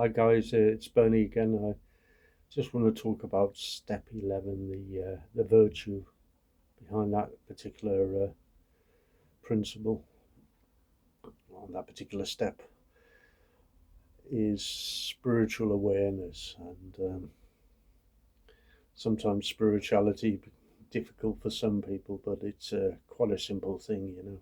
Hi guys, it's Bernie again. I just want to talk about step 11, the virtue behind that particular principle on that particular step is spiritual awareness, and sometimes spirituality difficult for some people, but it's quite a simple thing, you know.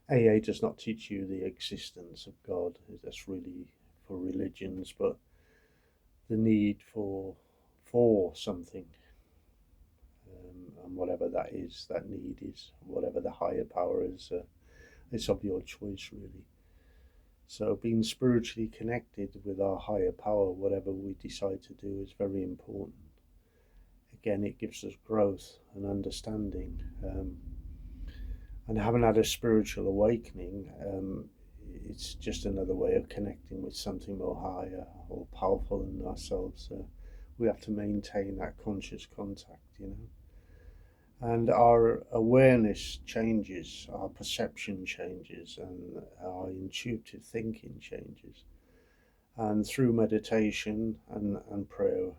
AA does not teach you the existence of God. That's really for religions, but the need for something, and whatever that is, that need is, whatever the higher power is, it's of your choice, really. So being spiritually connected with our higher power, whatever we decide to do, is very important. Again, it gives us growth and understanding. And having had a spiritual awakening, it's just another way of connecting with something more higher or powerful than ourselves. We have to maintain that conscious contact, you know. And our awareness changes, our perception changes, and our intuitive thinking changes. And through meditation and prayer,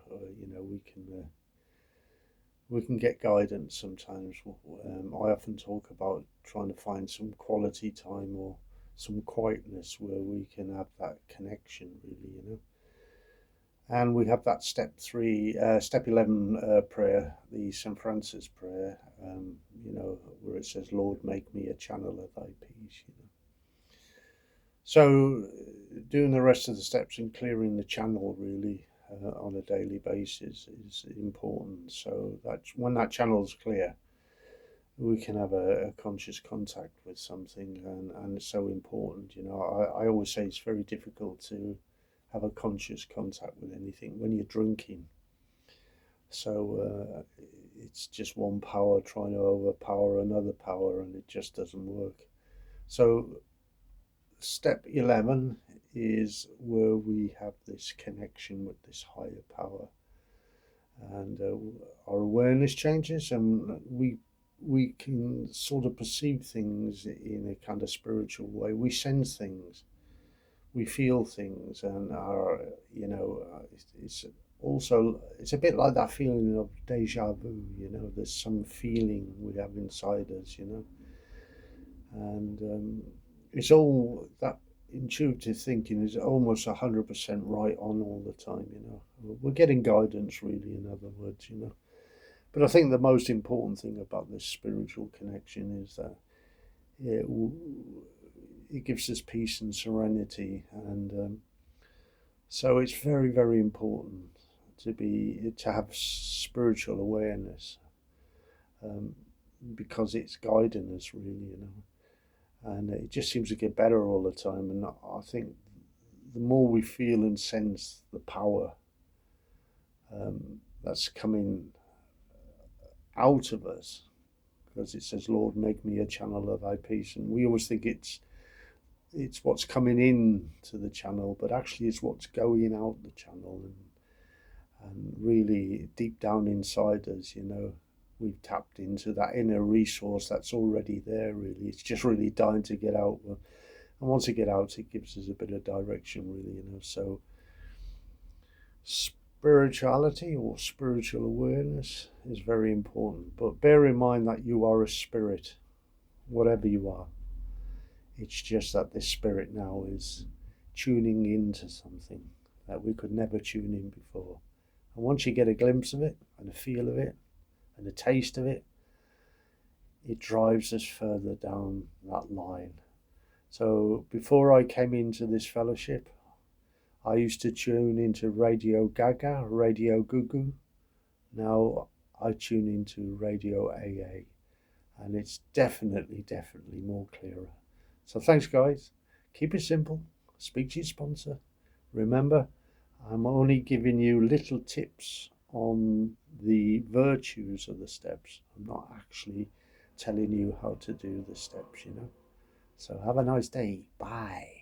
we can get guidance sometimes. I often talk about trying to find some quality time or some quietness where we can have that connection, really, you know. And we have that step 11 prayer, the St. Francis prayer, where it says, Lord, make me a channel of thy peace, you know. So doing the rest of the steps and clearing the channel, really, on a daily basis is important. So that when that channel is clear, we can have a conscious contact with something, and it's so important. You know, I always say it's very difficult to have a conscious contact with anything when you're drinking. So it's just one power trying to overpower another power, and it just doesn't work. So step 11 is where we have this connection with this higher power, and our awareness changes, and we can sort of perceive things in a kind of spiritual way. We sense things, we feel things, and it's also, it's a bit like that feeling of deja vu. You know, there's some feeling we have inside us, you know, and it's all that intuitive thinking is almost 100% right on all the time, you know. We're getting guidance, really, in other words, you know. But I think the most important thing about this spiritual connection is that it gives us peace and serenity, and so it's very, very important to have spiritual awareness, um, because it's guiding us, really, you know. And it just seems to get better all the time. And I think the more we feel and sense the power that's coming out of us, because it says, Lord, make me a channel of thy peace. And we always think it's what's coming in to the channel, but actually it's what's going out the channel. And really deep down inside us, you know, we've tapped into that inner resource that's already there, really. It's just really dying to get out. And once it gets out, it gives us a bit of direction, really, you know. So spirituality or spiritual awareness is very important. But bear in mind that you are a spirit, whatever you are. It's just that this spirit now is tuning into something that we could never tune in before. And once you get a glimpse of it and a feel of it and a taste of it, it drives us further down that line. So before I came into this fellowship, I used to tune into Radio Gaga, Radio Gugu. Now I tune into Radio AA, and it's definitely more clearer. So thanks, guys. Keep it simple. Speak to your sponsor. Remember, I'm only giving you little tips on the virtues of the steps. I'm not actually telling you how to do the steps, you know. So have a nice day. Bye.